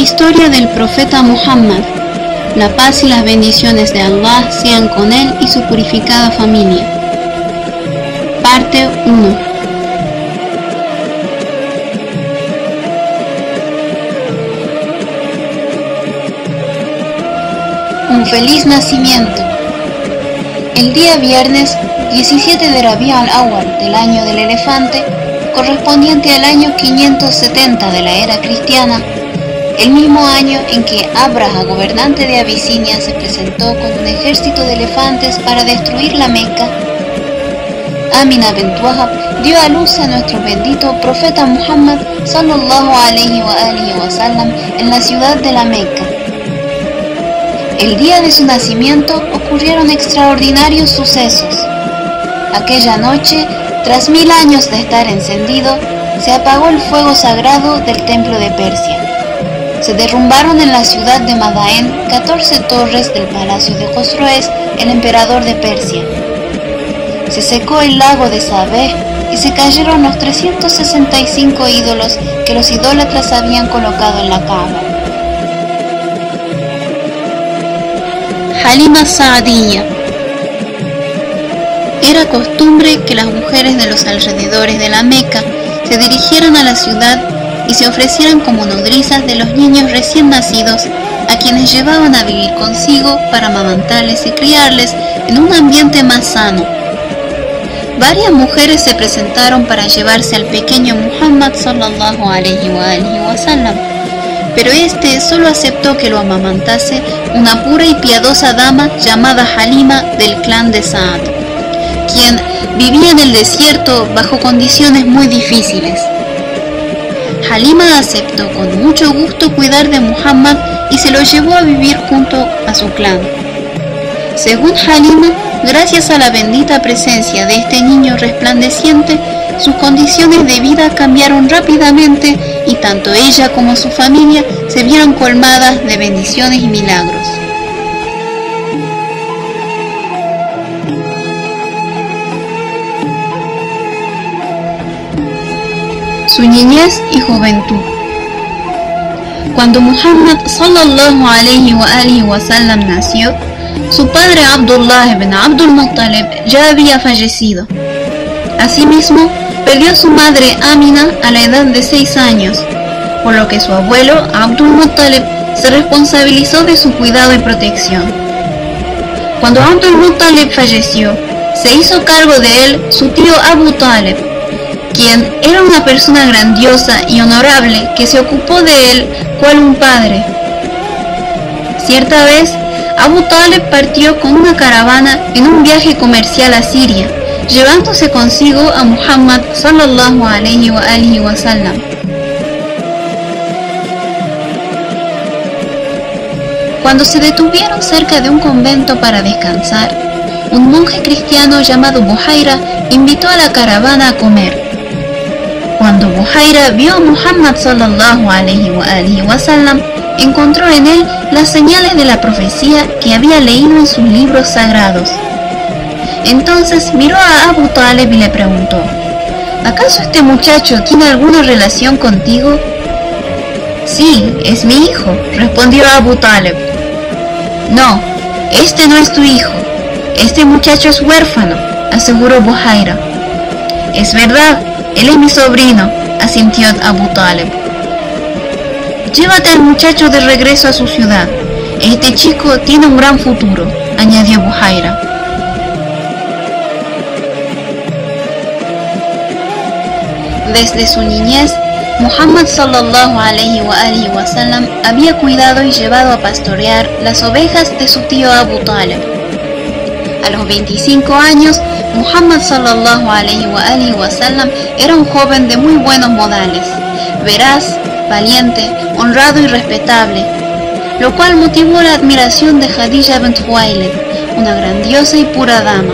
historia del profeta Muhammad. La paz y las bendiciones de Allah sean con él y su purificada familia. Parte 1. Un feliz nacimiento. El día viernes 17 de Rabi' al-Awwal del año del elefante, correspondiente al año 570 de la era cristiana, el mismo año en que Abraha, gobernante de Abisinia, se presentó con un ejército de elefantes para destruir la Meca, Amina bint Wahab dio a luz a nuestro bendito profeta Muhammad sallallahu alayhi wa sallam en la ciudad de la Meca. El día de su nacimiento ocurrieron extraordinarios sucesos. Aquella noche, tras 1000 años de estar encendido, se apagó el fuego sagrado del templo de Persia. Se derrumbaron en la ciudad de Madain 14 torres del palacio de Khosroes, el emperador de Persia. Se secó el lago de Sabeh y se cayeron los 365 ídolos que los idólatras habían colocado en la Kaaba. Halima Sa'adiyya. Era costumbre que las mujeres de los alrededores de la Meca se dirigieran a la ciudad y se ofrecieran como nodrizas de los niños recién nacidos, a quienes llevaban a vivir consigo para amamantarles y criarles en un ambiente más sano. Varias mujeres se presentaron para llevarse al pequeño Muhammad sallallahu alayhi wa sallam, pero este solo aceptó que lo amamantase una pura y piadosa dama llamada Halima del clan de Saad, quien vivía en el desierto bajo condiciones muy difíciles. Halima aceptó con mucho gusto cuidar de Muhammad y se lo llevó a vivir junto a su clan. Según Halima, gracias a la bendita presencia de este niño resplandeciente, sus condiciones de vida cambiaron rápidamente y tanto ella como su familia se vieron colmadas de bendiciones y milagros. Su niñez y juventud. Cuando Muhammad sallallahu alayhi wa sallam nació, su padre Abdullah ibn Abdul Muttalib ya había fallecido. Asimismo, perdió a su madre Amina a la edad de 6 años, por lo que su abuelo Abdul Muttalib se responsabilizó de su cuidado y protección. Cuando Abdul Muttalib falleció, se hizo cargo de él su tío Abu Talib, quien era una persona grandiosa y honorable que se ocupó de él cual un padre. Cierta vez, Abu Talib partió con una caravana en un viaje comercial a Siria, llevándose consigo a Muhammad sallallahu alayhi wa sallam. Cuando se detuvieron cerca de un convento para descansar, un monje cristiano llamado Buhaira invitó a la caravana a comer. Cuando Buhaira vio a Muhammad sallallahu alayhi wa sallam, encontró en él las señales de la profecía que había leído en sus libros sagrados. Entonces miró a Abu Talib y le preguntó: ¿acaso este muchacho tiene alguna relación contigo? Sí, es mi hijo, respondió Abu Talib. No, este no es tu hijo, este muchacho es huérfano, aseguró Buhaira. Es verdad, él es mi sobrino, asintió Abu Talib. Llévate al muchacho de regreso a su ciudad. Este chico tiene un gran futuro, añadió Buhaira. Desde su niñez, Muhammad sallallahu alayhi wa sallam había cuidado y llevado a pastorear las ovejas de su tío Abu Talib. A los 25 años, Muhammad sallallahu alayhi wa sallam era un joven de muy buenos modales, veraz, valiente, honrado y respetable, lo cual motivó la admiración de Khadija bint Khuwaylid, una grandiosa y pura dama.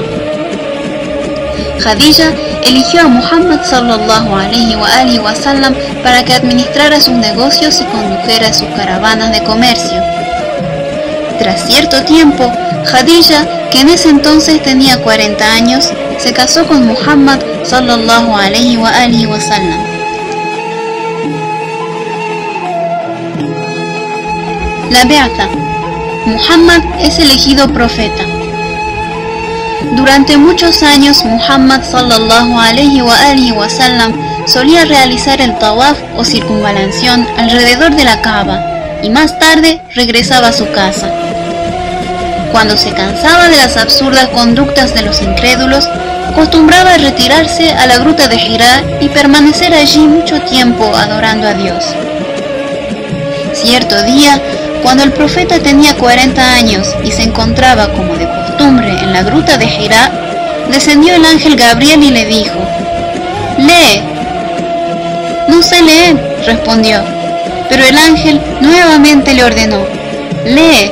Khadija eligió a Muhammad sallallahu alayhi wa sallam para que administrara sus negocios y condujera sus caravanas de comercio. Tras cierto tiempo, Khadija, que en ese entonces tenía 40 años, se casó con Muhammad sallallahu alayhi wa sallam. La Be'atha. Muhammad es elegido profeta. Durante muchos años Muhammad sallallahu alaihi wa sallam solía realizar el tawaf o circunvalación alrededor de la Kaaba y más tarde regresaba a su casa. Cuando se cansaba de las absurdas conductas de los incrédulos, acostumbraba a retirarse a la gruta de Hira y permanecer allí mucho tiempo adorando a Dios. Cierto día, cuando el profeta tenía 40 años y se encontraba como de costumbre en la gruta de Hira, descendió el ángel Gabriel y le dijo: «Lee». «No sé leer», respondió, pero el ángel nuevamente le ordenó: «Lee».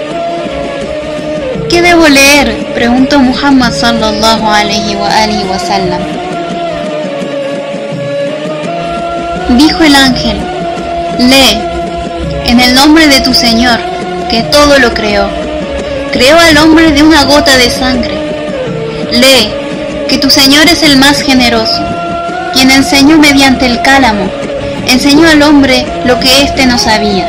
«¿Qué debo leer?», preguntó Muhammad sallallahu alaihi wa sallam. Dijo el ángel: «Lee, en el nombre de tu Señor, que todo lo creó. Creó al hombre de una gota de sangre. Lee, que tu Señor es el más generoso, quien enseñó mediante el cálamo, enseñó al hombre lo que éste no sabía».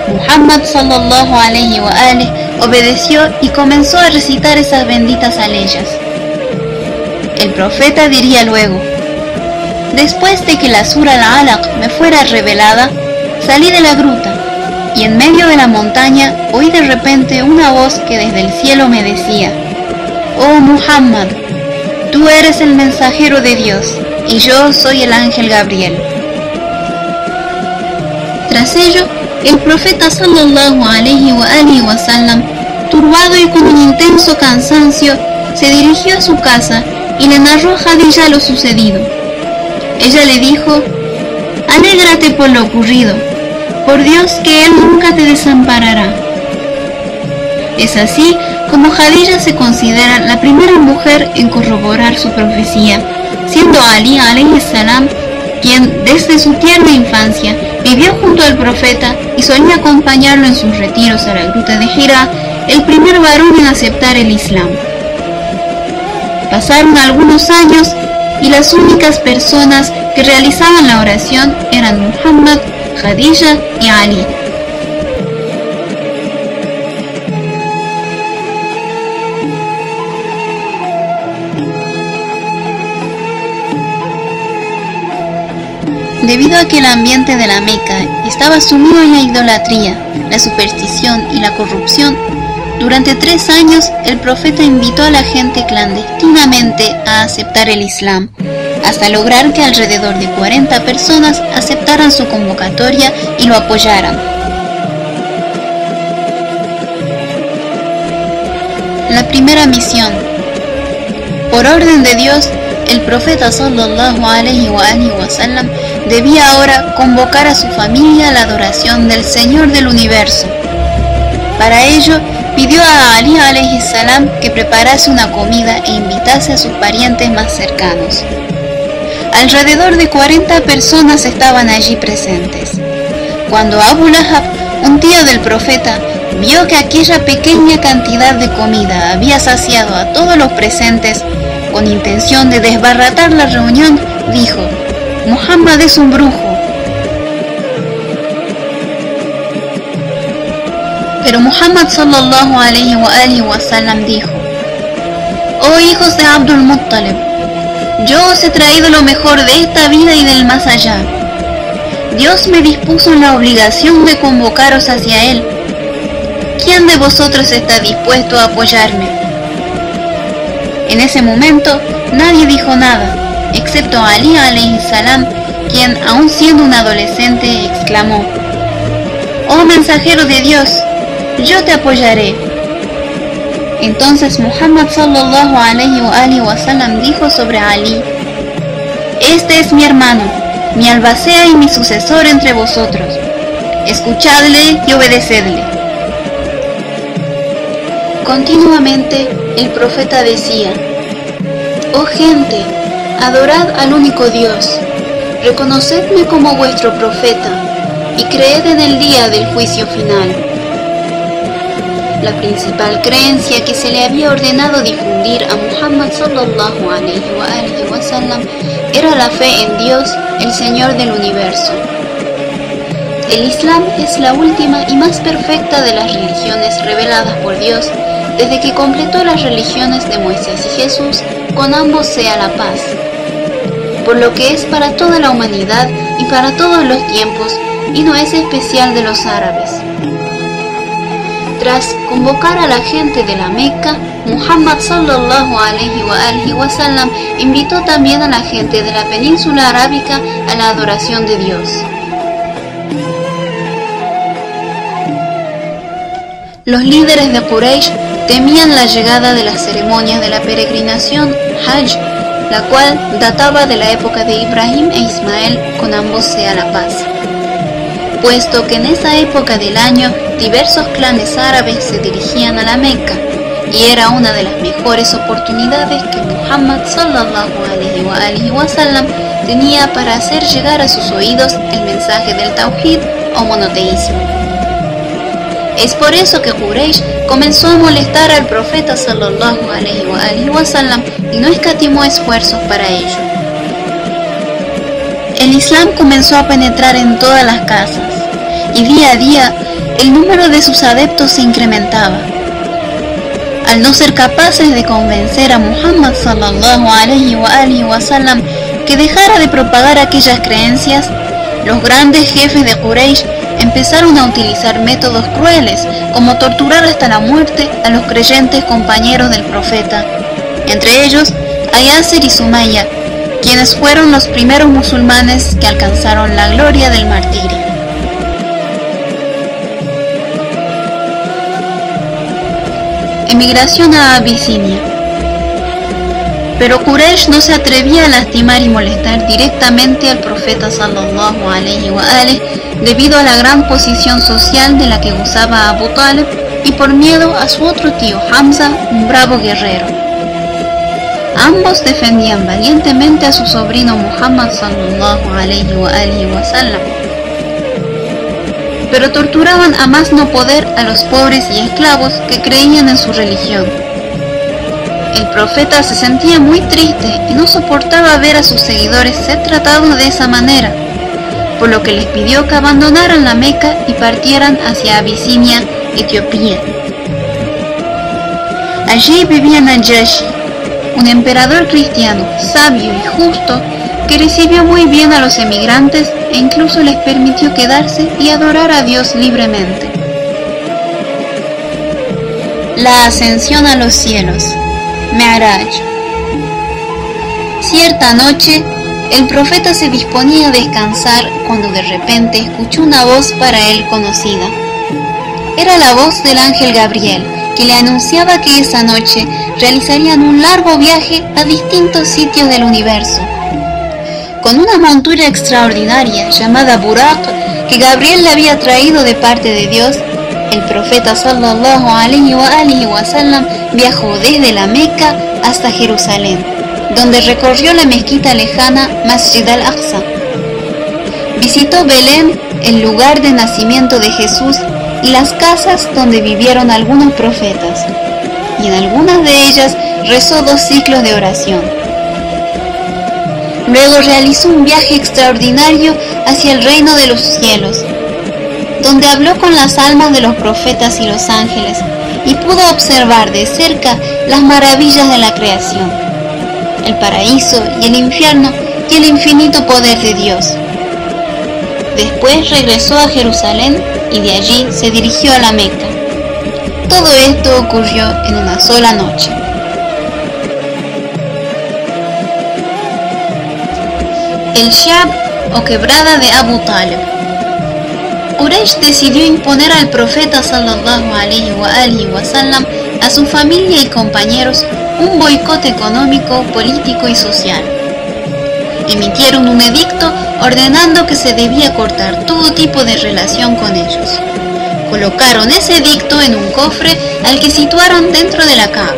Muhammad sallallahu alaihi wa alihi obedeció y comenzó a recitar esas benditas aleyas. El profeta diría luego: «Después de que la Sura al-Alaq me fuera revelada, salí de la gruta, y en medio de la montaña oí de repente una voz que desde el cielo me decía: «Oh Muhammad, tú eres el mensajero de Dios, y yo soy el ángel Gabriel». Tras ello, el profeta sallallahu alaihi wa sallam, turbado y con un intenso cansancio, se dirigió a su casa y le narró a Khadija lo sucedido. Ella le dijo: «Alégrate por lo ocurrido, por Dios que Él nunca te desamparará». Es así como Khadija se considera la primera mujer en corroborar su profecía, siendo Ali alayhi salam quien desde su tierna infancia vivió junto al profeta y solía acompañarlo en sus retiros a la gruta de Hira, el primer varón en aceptar el Islam. Pasaron algunos años y las únicas personas que realizaban la oración eran Muhammad, Khadija y Ali. Debido a que el ambiente de la Meca estaba sumido en la idolatría, la superstición y la corrupción, durante 3 años el profeta invitó a la gente clandestinamente a aceptar el Islam, hasta lograr que alrededor de 40 personas aceptaran su convocatoria y lo apoyaran. La primera misión. Por orden de Dios, el profeta sallallahu alaihi wa sallam debía ahora convocar a su familia a la adoración del Señor del Universo. Para ello, pidió a Ali alayhi salam que preparase una comida e invitase a sus parientes más cercanos. Alrededor de 40 personas estaban allí presentes. Cuando Abu Lahab, un tío del profeta, vio que aquella pequeña cantidad de comida había saciado a todos los presentes, con intención de desbaratar la reunión, dijo: «Muhammad es un brujo». Pero Muhammad sallallahu alaihi wa sallam dijo: «Oh hijos de Abdul Muttalib, yo os he traído lo mejor de esta vida y del más allá. Dios me dispuso en la obligación de convocaros hacia Él. ¿Quién de vosotros está dispuesto a apoyarme?». En ese momento nadie dijo nada, excepto Ali alayhi salam, quien, aún siendo un adolescente, exclamó: «Oh mensajero de Dios, yo te apoyaré». Entonces Muhammad sallallahu alaihi wa sallam dijo sobre Ali: «Este es mi hermano, mi albacea y mi sucesor entre vosotros. Escuchadle y obedecedle». Continuamente el profeta decía: «Oh gente, adorad al único Dios, reconocedme como vuestro profeta y creed en el día del juicio final». La principal creencia que se le había ordenado difundir a Muhammad sallallahu alaihi wa sallam era la fe en Dios, el Señor del universo. El Islam es la última y más perfecta de las religiones reveladas por Dios, desde que completó las religiones de Moisés y Jesús, con ambos sea la paz, por lo que es para toda la humanidad y para todos los tiempos, y no es especial de los árabes. Tras convocar a la gente de la Meca, Muhammad sallallahu alaihi wa sallam invitó también a la gente de la península arábica a la adoración de Dios. Los líderes de Quraysh temían la llegada de las ceremonias de la peregrinación Hajj, la cual databa de la época de Ibrahim e Ismael, con ambos sea la paz, puesto que en esa época del año diversos clanes árabes se dirigían a la Meca, y era una de las mejores oportunidades que Muhammad sallallahu alaihi wa sallam tenía para hacer llegar a sus oídos el mensaje del Tawhid o monoteísmo. Es por eso que Quraysh comenzó a molestar al profeta sallallahu alaihi wa sallam y no escatimó esfuerzos para ello. El Islam comenzó a penetrar en todas las casas, y día a día el número de sus adeptos se incrementaba. Al no ser capaces de convencer a Muhammad sallallahu alaihi wa sallam que dejara de propagar aquellas creencias, los grandes jefes de Quraysh empezaron a utilizar métodos crueles, como torturar hasta la muerte a los creyentes compañeros del profeta, entre ellos a Yasir y Sumaya, quienes fueron los primeros musulmanes que alcanzaron la gloria del martirio. Emigración a Abisinia. Pero Quraysh no se atrevía a lastimar y molestar directamente al profeta sallallahu alaihi wa alihi debido a la gran posición social de la que gozaba Abu Talib y por miedo a su otro tío Hamza, un bravo guerrero. Ambos defendían valientemente a su sobrino Muhammad sallallahu alaihi wa sallam, pero torturaban a más no poder a los pobres y esclavos que creían en su religión. El profeta se sentía muy triste y no soportaba ver a sus seguidores ser tratados de esa manera, por lo que les pidió que abandonaran la Meca y partieran hacia Abisinia, Etiopía. Allí vivía Najashi, un emperador cristiano, sabio y justo, que recibió muy bien a los emigrantes e incluso les permitió quedarse y adorar a Dios libremente. La ascensión a los cielos, Mi'raj. Cierta noche, el profeta se disponía a descansar cuando de repente escuchó una voz para él conocida. Era la voz del ángel Gabriel, que le anunciaba que esa noche realizarían un largo viaje a distintos sitios del universo. Con una montura extraordinaria llamada Buraq, que Gabriel le había traído de parte de Dios, el profeta sallallahu alaihi wa sallam viajó desde la Meca hasta Jerusalén, donde recorrió la mezquita lejana Masjid al-Aqsa. Visitó Belén, el lugar de nacimiento de Jesús, y las casas donde vivieron algunos profetas, y en algunas de ellas rezó 2 ciclos de oración. Luego realizó un viaje extraordinario hacia el reino de los cielos, donde habló con las almas de los profetas y los ángeles, y pudo observar de cerca las maravillas de la creación, el paraíso y el infierno y el infinito poder de Dios. Después regresó a Jerusalén y de allí se dirigió a la Meca. Todo esto ocurrió en una sola noche. El Shab o quebrada de Abu Talib. Quraysh decidió imponer al profeta sallallahu alaihi wa sallam, a su familia y compañeros, un boicot económico, político y social. Emitieron un edicto ordenando que se debía cortar todo tipo de relación con ellos. Colocaron ese edicto en un cofre al que situaron dentro de la Kaaba.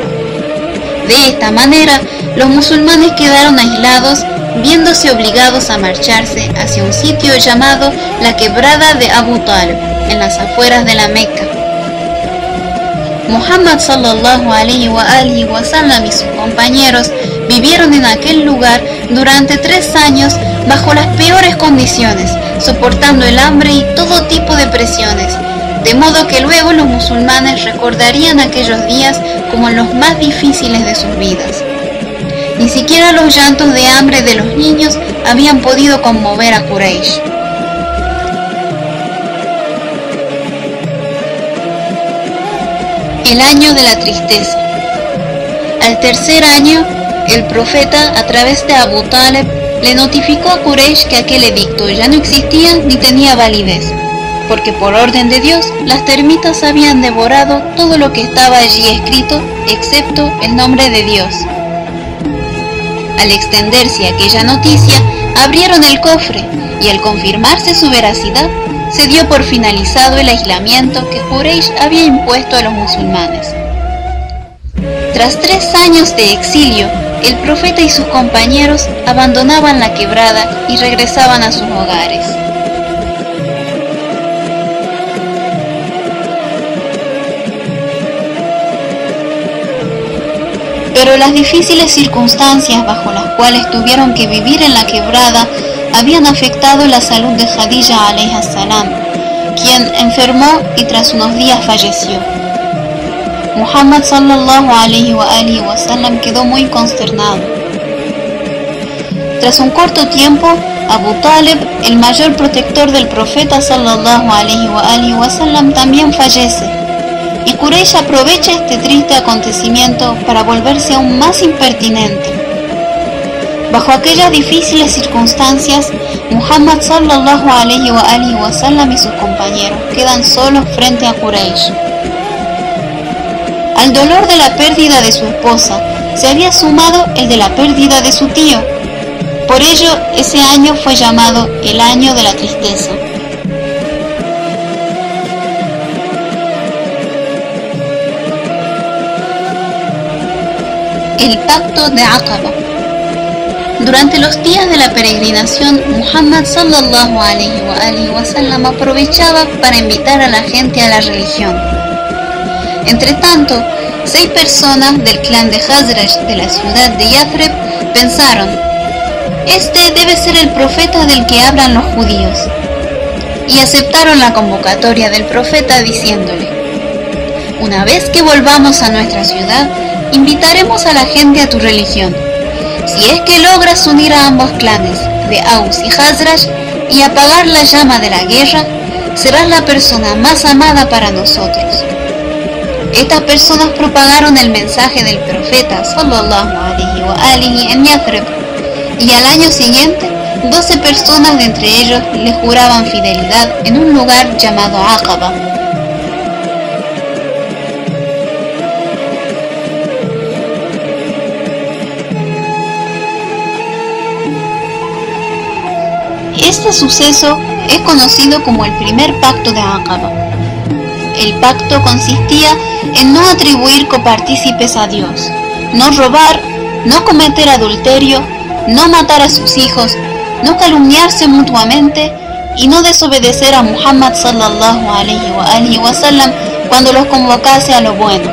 De esta manera, los musulmanes quedaron aislados, viéndose obligados a marcharse hacia un sitio llamado la quebrada de Abu Talib, en las afueras de la Meca. Muhammad sallallahu alaihi wa sallam y sus compañeros vivieron en aquel lugar durante 3 años bajo las peores condiciones, soportando el hambre y todo tipo de presiones, de modo que luego los musulmanes recordarían aquellos días como los más difíciles de sus vidas. Ni siquiera los llantos de hambre de los niños habían podido conmover a Quraysh. El año de la tristeza. Al tercer año, el profeta, a través de Abu Talib, le notificó a Quraysh que aquel edicto ya no existía ni tenía validez, porque por orden de Dios las termitas habían devorado todo lo que estaba allí escrito, excepto el nombre de Dios. Al extenderse aquella noticia, abrieron el cofre y al confirmarse su veracidad, se dio por finalizado el aislamiento que Quraysh había impuesto a los musulmanes. Tras 3 años de exilio, el profeta y sus compañeros abandonaban la quebrada y regresaban a sus hogares. Pero las difíciles circunstancias bajo las cuales tuvieron que vivir en la quebrada habían afectado la salud de Khadija alayha salam, quien enfermó y tras unos días falleció. Muhammad sallallahu alayhi wa sallam quedó muy consternado. Tras un corto tiempo, Abu Talib, el mayor protector del profeta sallallahu alayhi wa sallam, también fallece. Y Quraysh aprovecha este triste acontecimiento para volverse aún más impertinente. Bajo aquellas difíciles circunstancias, Muhammad sallallahu alayhi wa sallam y sus compañeros quedan solos frente a Quraysh. Al dolor de la pérdida de su esposa se había sumado el de la pérdida de su tío. Por ello, ese año fue llamado el año de la tristeza. El pacto de Aqaba. Durante los días de la peregrinación, Muhammad sallallahu alayhi wa sallam aprovechaba para invitar a la gente a la religión. Entre tanto, 6 personas del clan de Khazraj de la ciudad de Yathrib pensaron: este debe ser el profeta del que hablan los judíos, y aceptaron la convocatoria del profeta diciéndole: una vez que volvamos a nuestra ciudad, invitaremos a la gente a tu religión. Si es que logras unir a ambos clanes, de Aus y Khazraj, y apagar la llama de la guerra, serás la persona más amada para nosotros. Estas personas propagaron el mensaje del profeta sallallahu alayhi en Yathrib, y al año siguiente, 12 personas de entre ellos le juraban fidelidad en un lugar llamado Aqaba. Este suceso es conocido como el primer pacto de Aqaba. El pacto consistía en no atribuir copartícipes a Dios, no robar, no cometer adulterio, no matar a sus hijos, no calumniarse mutuamente y no desobedecer a Muhammad sallallahu alayhi wa sallam cuando los convocase a lo bueno.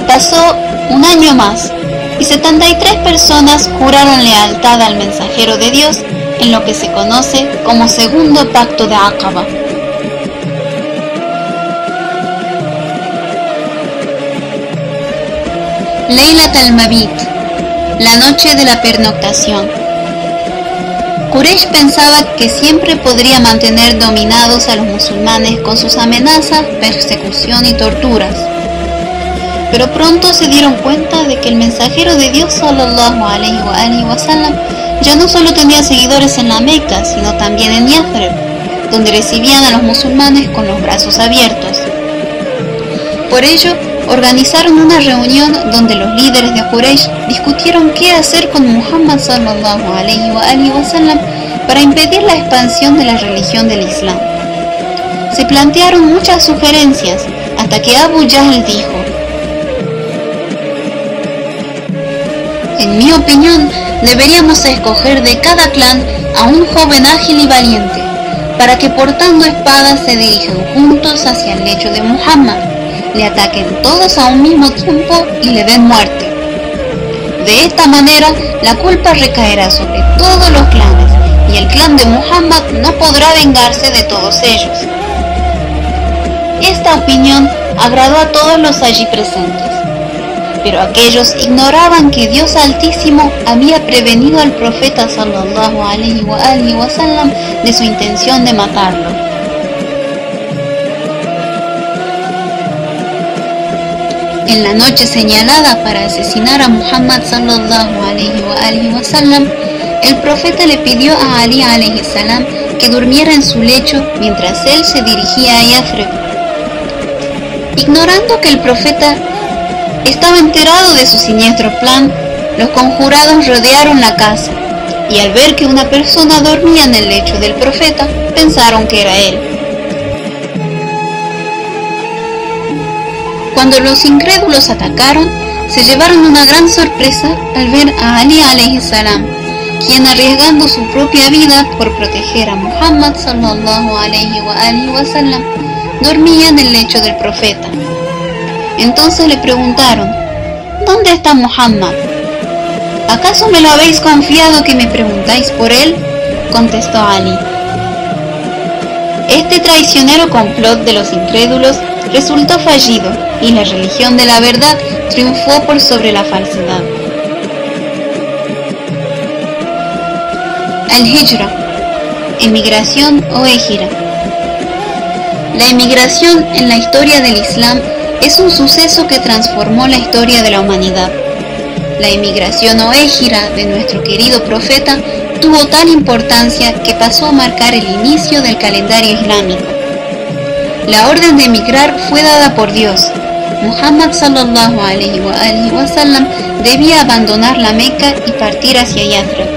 Pasó un año más y 73 personas juraron lealtad al mensajero de Dios en lo que se conoce como segundo pacto de Aqaba. Laylat al-Mabit, la noche de la pernoctación. Quraysh pensaba que siempre podría mantener dominados a los musulmanes con sus amenazas, persecución y torturas. Pero pronto se dieron cuenta de que el mensajero de Dios sallallahu alayhi wa sallam ya no solo tenía seguidores en la Meca, sino también en Yathrib, donde recibían a los musulmanes con los brazos abiertos. Por ello, organizaron una reunión donde los líderes de Quraysh discutieron qué hacer con Muhammad sallallahu alayhi wa sallam para impedir la expansión de la religión del Islam. Se plantearon muchas sugerencias hasta que Abu Jahl dijo: en mi opinión, deberíamos escoger de cada clan a un joven ágil y valiente, para que portando espadas se dirijan juntos hacia el lecho de Muhammad, le ataquen todos a un mismo tiempo y le den muerte. De esta manera, la culpa recaerá sobre todos los clanes, y el clan de Muhammad no podrá vengarse de todos ellos. Esta opinión agradó a todos los allí presentes, pero aquellos ignoraban que Dios Altísimo había prevenido al profeta sallallahu alaihi wa sallam de su intención de matarlo. En la noche señalada para asesinar a Muhammad sallallahu alaihi wa sallam, el profeta le pidió a Ali alaihi salam que durmiera en su lecho mientras él se dirigía a Yathrib. Ignorando que el profeta estaba enterado de su siniestro plan, los conjurados rodearon la casa, y al ver que una persona dormía en el lecho del profeta, pensaron que era él. Cuando los incrédulos atacaron, se llevaron una gran sorpresa al ver a Ali alayhi salam, quien arriesgando su propia vida por proteger a Muhammad sallallahu alaihi wa sallam, dormía en el lecho del profeta. Entonces le preguntaron: ¿dónde está Muhammad? ¿Acaso me lo habéis confiado que me preguntáis por él? Contestó Ali. Este traicionero complot de los incrédulos resultó fallido y la religión de la verdad triunfó por sobre la falsedad. Al-Hijra, emigración o égira. La emigración en la historia del Islam es un suceso que transformó la historia de la humanidad. La emigración o égira de nuestro querido profeta tuvo tal importancia que pasó a marcar el inicio del calendario islámico. La orden de emigrar fue dada por Dios. Muhammad sallallahu alaihi wa sallam debía abandonar la Meca y partir hacia Yathrib.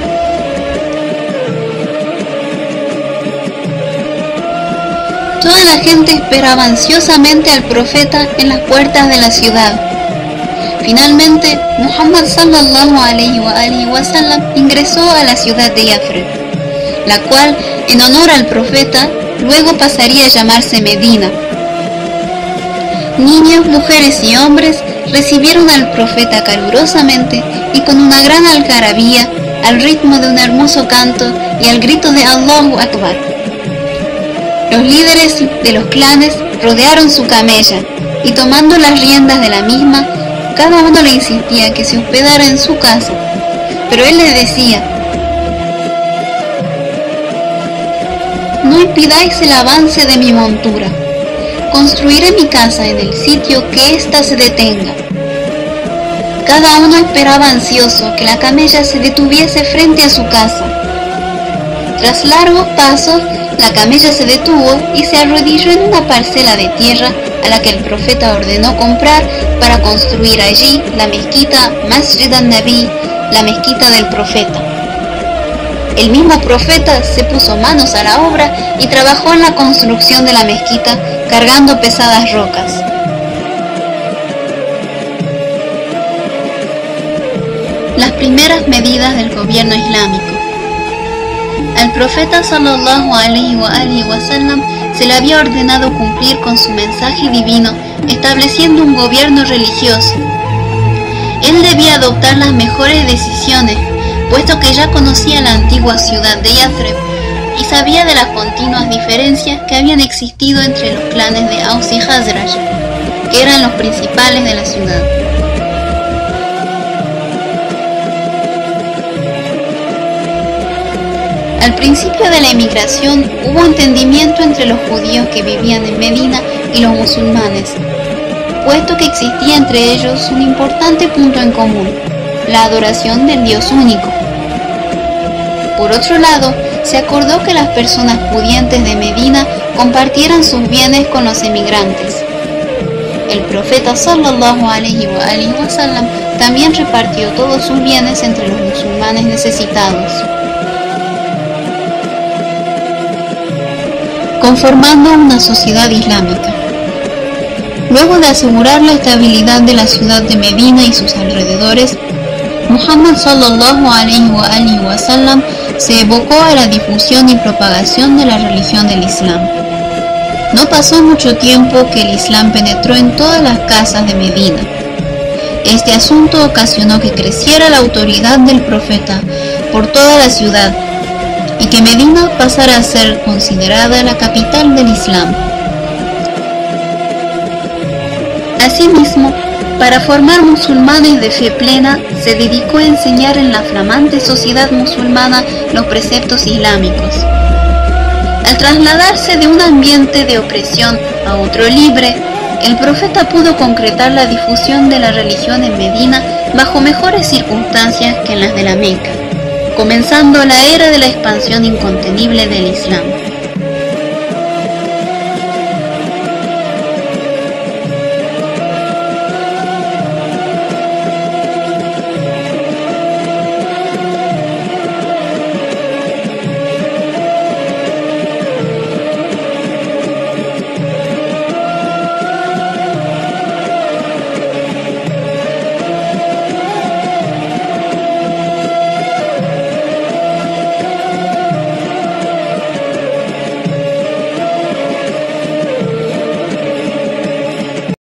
Toda la gente esperaba ansiosamente al profeta en las puertas de la ciudad. Finalmente, Muhammad sallallahu alaihi wa sallam ingresó a la ciudad de Yathrib, la cual, en honor al profeta, luego pasaría a llamarse Medina. Niños, mujeres y hombres recibieron al profeta calurosamente y con una gran algarabía, al ritmo de un hermoso canto y al grito de Allahu Akbar. Los líderes de los clanes rodearon su camella y tomando las riendas de la misma, cada uno le insistía que se hospedara en su casa, pero él les decía: no impidáis el avance de mi montura, construiré mi casa en el sitio que ésta se detenga. Cada uno esperaba ansioso que la camella se detuviese frente a su casa. Tras largos pasos, la camella se detuvo y se arrodilló en una parcela de tierra a la que el profeta ordenó comprar para construir allí la mezquita Masjid an-Nabi, la mezquita del profeta. El mismo profeta se puso manos a la obra y trabajó en la construcción de la mezquita cargando pesadas rocas. Las primeras medidas del gobierno islámico. Al profeta sallallahu alaihi wa sallam se le había ordenado cumplir con su mensaje divino estableciendo un gobierno religioso. Él debía adoptar las mejores decisiones, puesto que ya conocía la antigua ciudad de Yathrib y sabía de las continuas diferencias que habían existido entre los clanes de Aus y Khazraj, que eran los principales de la ciudad. Al principio de la emigración hubo entendimiento entre los judíos que vivían en Medina y los musulmanes, puesto que existía entre ellos un importante punto en común: la adoración del Dios único. Por otro lado, se acordó que las personas pudientes de Medina compartieran sus bienes con los emigrantes. El profeta sallallahu alaihi wa sallam también repartió todos sus bienes entre los musulmanes necesitados, conformando una sociedad islámica. Luego de asegurar la estabilidad de la ciudad de Medina y sus alrededores, Muhammad sallallahu alaihi wa sallam se evocó a la difusión y propagación de la religión del Islam. No pasó mucho tiempo que el Islam penetró en todas las casas de Medina. Este asunto ocasionó que creciera la autoridad del profeta por toda la ciudad y que Medina pasara a ser considerada la capital del Islam. Asimismo, para formar musulmanes de fe plena, se dedicó a enseñar en la flamante sociedad musulmana los preceptos islámicos. Al trasladarse de un ambiente de opresión a otro libre, el profeta pudo concretar la difusión de la religión en Medina bajo mejores circunstancias que en las de la Meca, comenzando la era de la expansión incontenible del Islam.